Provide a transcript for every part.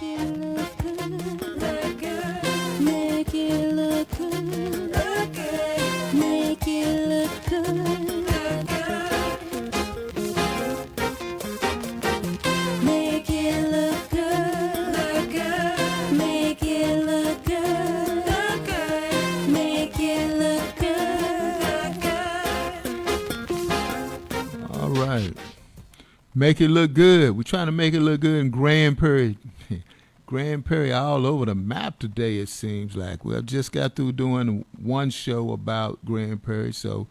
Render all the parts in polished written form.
it look good, look good. Make it look good, look good. Make it look good, look good. Make it look good, look good. Make it look good, look good. Make it look good, look good. All right. Make it look good. We're trying to make it look good in Grand Prairie. Grand Prairie all over the map today, it seems like. We have just got through doing one show about Grand Prairie, so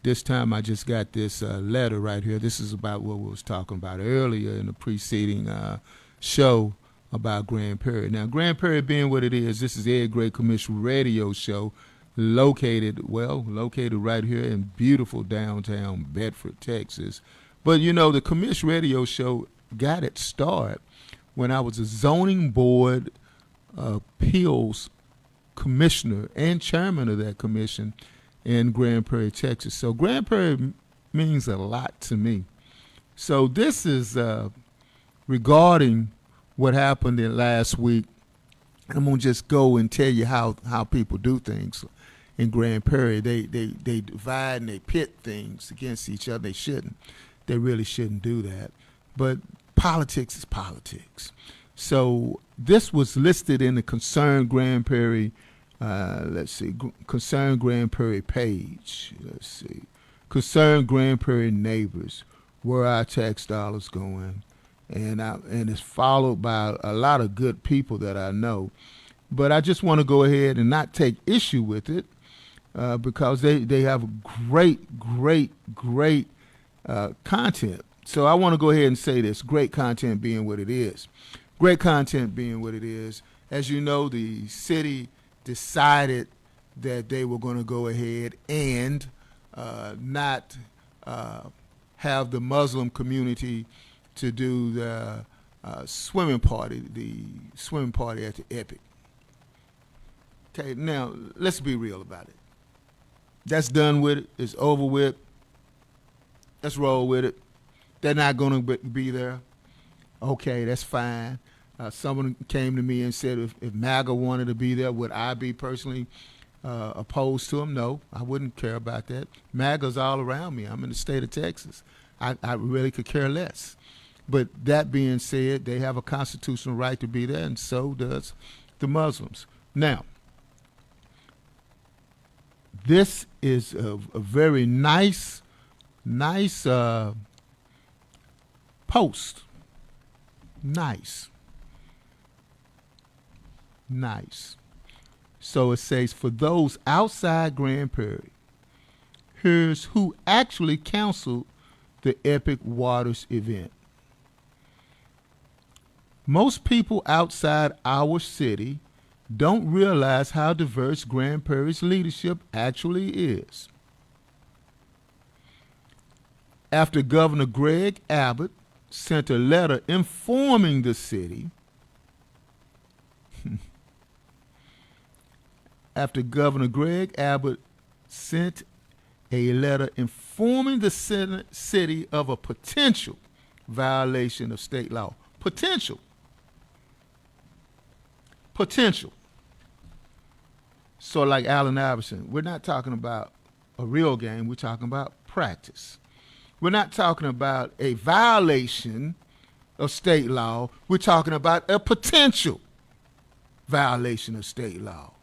this time I just got this letter right here. This is about what we was talking about earlier in the preceding show about Grand Prairie. Now, Grand Prairie being what it is, this is Ed Gray Commercial Radio Show, located right here in beautiful downtown Bedford, Texas. But, you know, the Commish Radio Show got its start when I was a zoning board appeals commissioner and chairman of that commission in Grand Prairie, Texas. So Grand Prairie means a lot to me. So this is regarding what happened in last week. I'm going to just go and tell you how people do things in Grand Prairie. They divide and they pit things against each other. They shouldn't. They really shouldn't do that. But politics is politics. So this was listed in the Concerned Grand Prairie, Concerned Grand Prairie page. Concerned Grand Prairie neighbors, where our tax dollars going? And it's followed by a lot of good people that I know. But I just want to go ahead and not take issue with it because they have great content. So I want to go ahead and say this, great content being what it is. Great content being what it is. As you know, the city decided that they were going to go ahead and not have the Muslim community to do the swimming party at the Epic. Okay, now let's be real about it. That's done with it. It's over with. Let's roll with it. They're not going to be there. Okay, that's fine. Someone came to me and said if MAGA wanted to be there, would I be personally opposed to them? No, I wouldn't care about that. MAGA's all around me. I'm in the state of Texas. I really could care less. But that being said, they have a constitutional right to be there, and so does the Muslims. Now, this is a very nice post. Nice. So it says, for those outside Grand Prairie, here's who actually canceled the Epic Waters event. Most people outside our city don't realize how diverse Grand Prairie's leadership actually is. After Governor Greg Abbott sent a letter informing the city, after Governor Greg Abbott sent a letter informing the city of a potential violation of state law. Potential. So like Allen Iverson, we're not talking about a real game, we're talking about practice. We're not talking about a violation of state law, we're talking about a potential violation of state law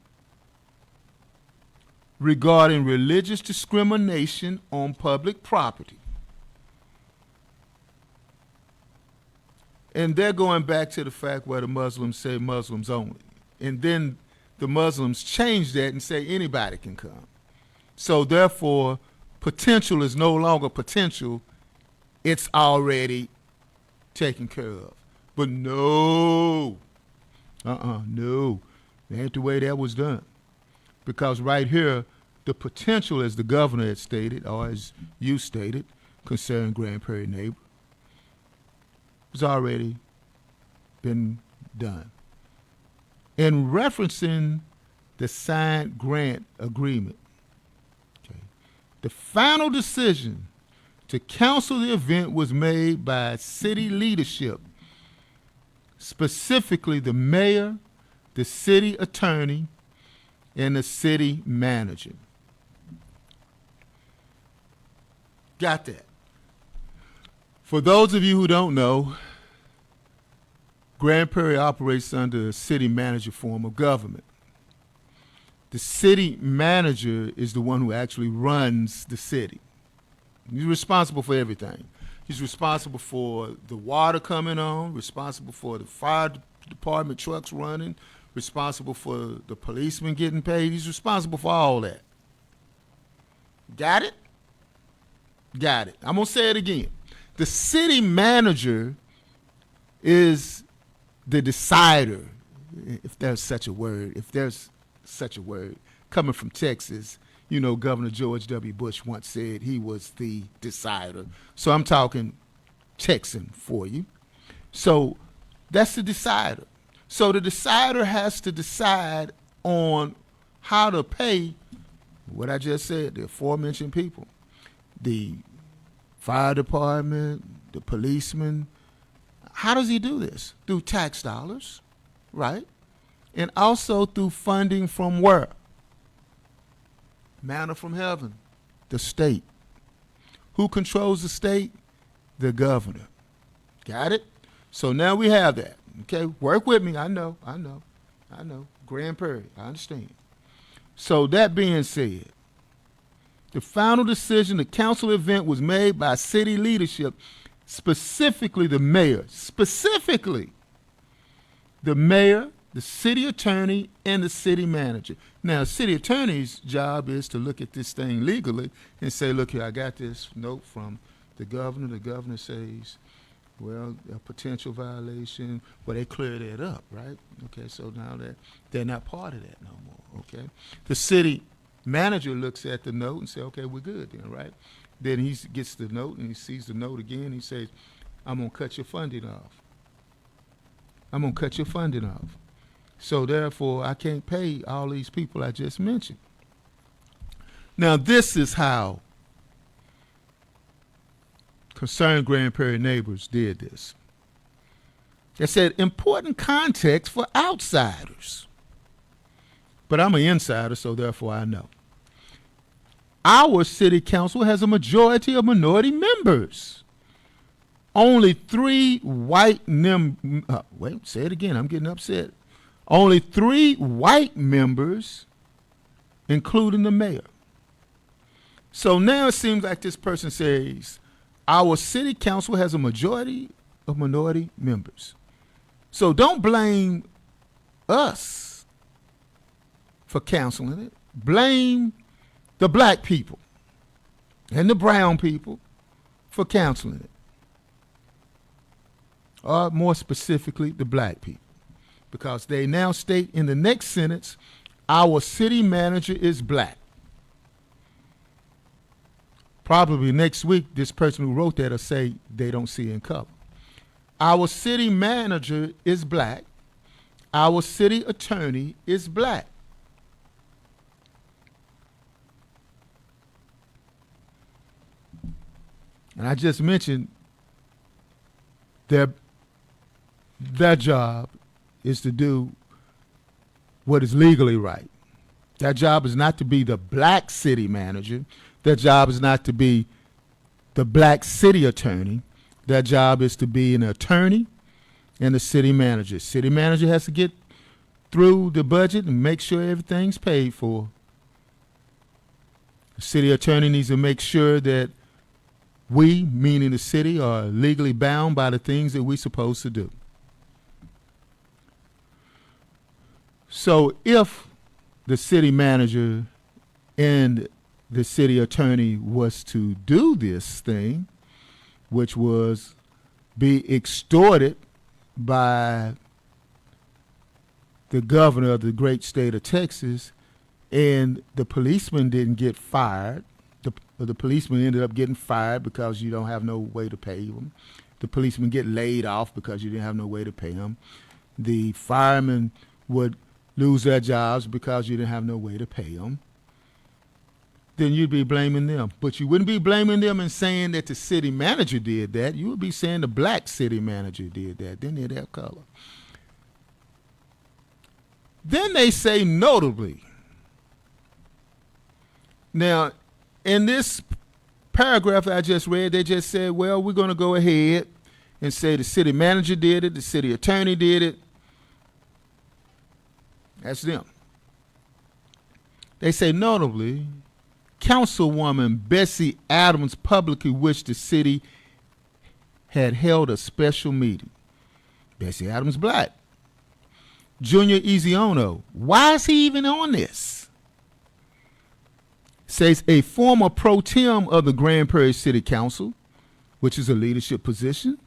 regarding religious discrimination on public property. And they're going back to the fact where the Muslims say Muslims only. And then the Muslims change that and say anybody can come. So therefore, potential is no longer potential. It's already taken care of. But no. No. That ain't the way that was done. Because right here, the potential, as the governor had stated, or as you stated, concerned Grand Prairie neighbor, has already been done. In referencing the signed grant agreement, okay, the final decision to cancel the event was made by city leadership specifically the mayor, the city attorney, and the city manager. Got that? For those of you who don't know, Grand Prairie operates under a city manager form of government. The city manager is the one who actually runs the city. He's responsible for everything. He's responsible for the water coming on, responsible for the fire department trucks running, responsible for the policemen getting paid. He's responsible for all that. Got it? Got it. I'm going to say it again. The city manager is the decider, if there's such a word. If there's such a word. Coming from Texas, you know, Governor George W. Bush once said he was the decider. So I'm talking Texan for you. So that's the decider. So the decider has to decide on how to pay what I just said, the aforementioned people. The fire department, the policemen. How does he do this? Through tax dollars, right? And also through funding from where? Manna from heaven, the state. Who controls the state? The governor. Got it? So now we have that. Okay, work with me. I know. Grand Prairie, I understand. So that being said, the final decision, the council event was made by city leadership, specifically the mayor, the city attorney, and the city manager. Now, the city attorney's job is to look at this thing legally and say, look here, I got this note from the governor. The governor says, well, a potential violation. Well, they clear that up, right? Okay, so now that they're not part of that no more, okay? The city manager looks at the note and says, okay, we're good then, right? Then he gets the note and he sees the note again. He says, I'm going to cut your funding off. So therefore, I can't pay all these people I just mentioned. Now, this is how concerned Grand Prairie neighbors did this. They said, important context for outsiders. But I'm an insider, so therefore I know. Our city council has a majority of minority members. Only 3 white say it again, I'm getting upset. Only 3 white members, including the mayor. So now it seems like this person says, our city council has a majority of minority members. So don't blame us for canceling it. Blame the black people and the brown people for canceling it. Or more specifically, the black people. Because they now state in the next sentence, our city manager is black. Probably next week, this person who wrote that will say they don't see in color. Our city manager is black. Our city attorney is black. And I just mentioned their job is to do what is legally right. Their job is not to be the black city manager. Their job is not to be the black city attorney. Their job is to be an attorney and a city manager. City manager has to get through the budget and make sure everything's paid for. The city attorney needs to make sure that we, meaning the city, are legally bound by the things that we're supposed to do. So if the city manager and the city attorney was to do this thing, which was be extorted by the governor of the great state of Texas, and the policeman didn't get fired, the policeman ended up getting fired because you don't have no way to pay them. The policeman get laid off because you didn't have no way to pay them. The firemen would lose their jobs because you didn't have no way to pay them. then you'd be blaming them. But you wouldn't be blaming them and saying that the city manager did that. You would be saying the black city manager did that. Then they'd have color. Then they say notably. Now, in this paragraph I just read, they just said, well, we're going to go ahead and say the city manager did it, the city attorney did it. That's them. They say notably, Councilwoman Bessie Adams publicly wished the city had held a special meeting. Bessie Adams black. Junior Ezeono, why is he even on this? Says a former pro tem of the Grand Prairie City Council, which is a leadership position,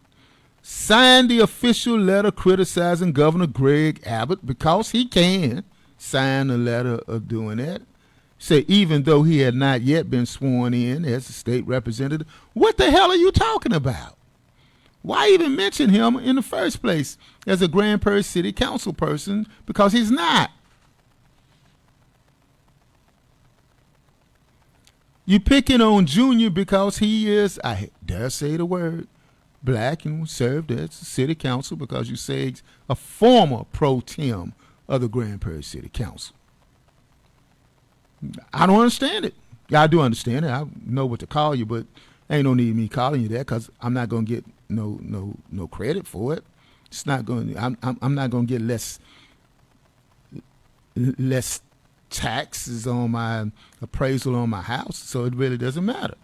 signed the official letter criticizing Governor Greg Abbott because he can sign a letter of doing that. Say even though he had not yet been sworn in as a state representative. What the hell are you talking about? Why even mention him in the first place as a Grand Prairie City Council person? Because he's not. You picking on Junior because he is, I dare say the word, black and served as city council because you say he's a former pro tem of the Grand Prairie City Council. I don't understand it. Yeah, I do understand it. I know what to call you, but ain't no need of me calling you that because I'm not gonna get no credit for it. It's not going. I'm not gonna get less taxes on my appraisal on my house, so it really doesn't matter.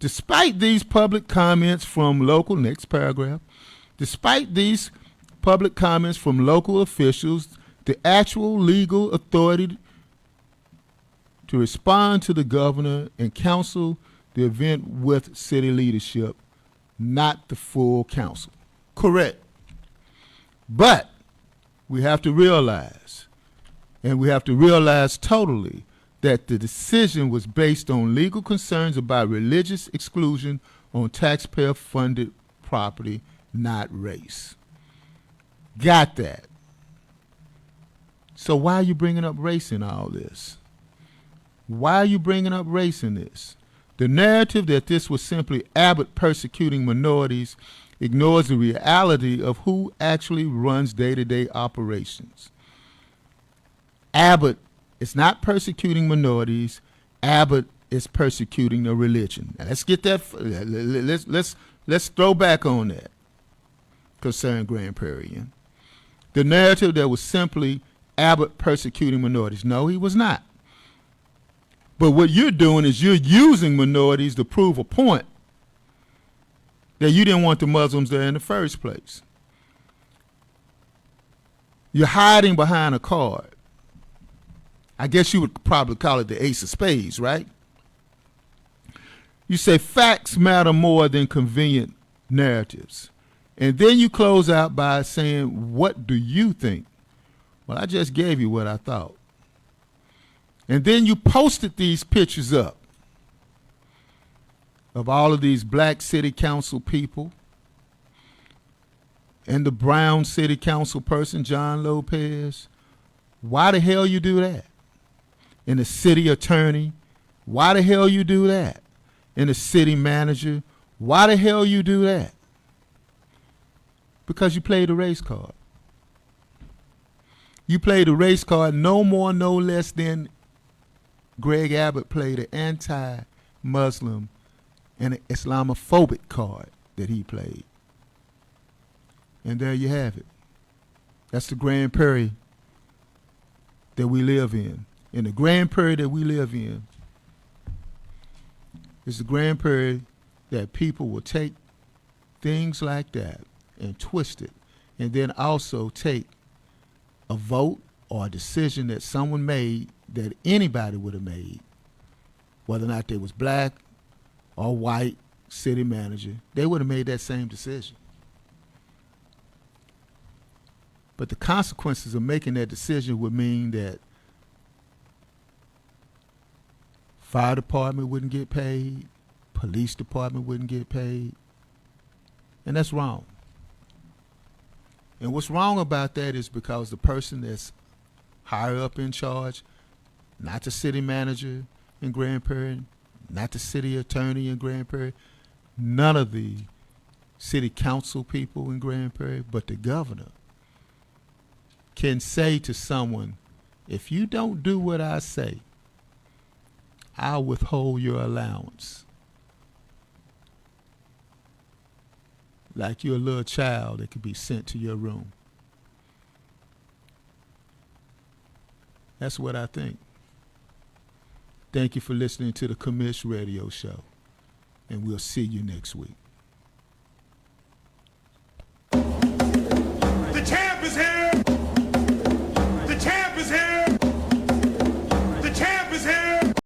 Despite these public comments from local, next paragraph, despite these public comments from local officials, the actual legal authority to respond to the governor and counsel the event with city leadership, not the full council. Correct. But we have to realize, and we have to realize totally, that the decision was based on legal concerns about religious exclusion on taxpayer-funded property, not race. Got that? So why are you bringing up race in all this? Why are you bringing up race in this? The narrative that this was simply Abbott persecuting minorities ignores the reality of who actually runs day-to-day operations. Abbott is not persecuting minorities. Abbott is persecuting the religion. Now let's get that. Let's throw back on that concerning Grand Prairie. The narrative that was simply Abbott persecuting minorities. No, he was not. But what you're doing is you're using minorities to prove a point that you didn't want the Muslims there in the first place. You're hiding behind a card. I guess you would probably call it the ace of spades, right? You say facts matter more than convenient narratives. And then you close out by saying, what do you think? Well, I just gave you what I thought. And then you posted these pictures up of all of these black city council people and the brown city council person, John Lopez. Why the hell you do that? And the city attorney, why the hell you do that? And the city manager, why the hell you do that? Because you played the race card. You played the race card no more, no less than Greg Abbott played an anti-Muslim and an Islamophobic card that he played. And there you have it. That's the Grand Prairie that we live in. And the Grand Prairie that we live in is the Grand Prairie that people will take things like that and twist it, and then also take a vote or a decision that someone made that anybody would have made, whether or not they was black or white city manager, they would have made that same decision. But the consequences of making that decision would mean that fire department wouldn't get paid, police department wouldn't get paid, and that's wrong. And what's wrong about that is because the person that's higher up in charge, not the city manager, in Grand Prairie, not the city attorney in Grand Prairie, none of the city council people in Grand Prairie, but the governor can say to someone, if you don't do what I say, I'll withhold your allowance. Like you're a little child that could be sent to your room. That's what I think. Thank you for listening to the Commish Radio Show, and we'll see you next week.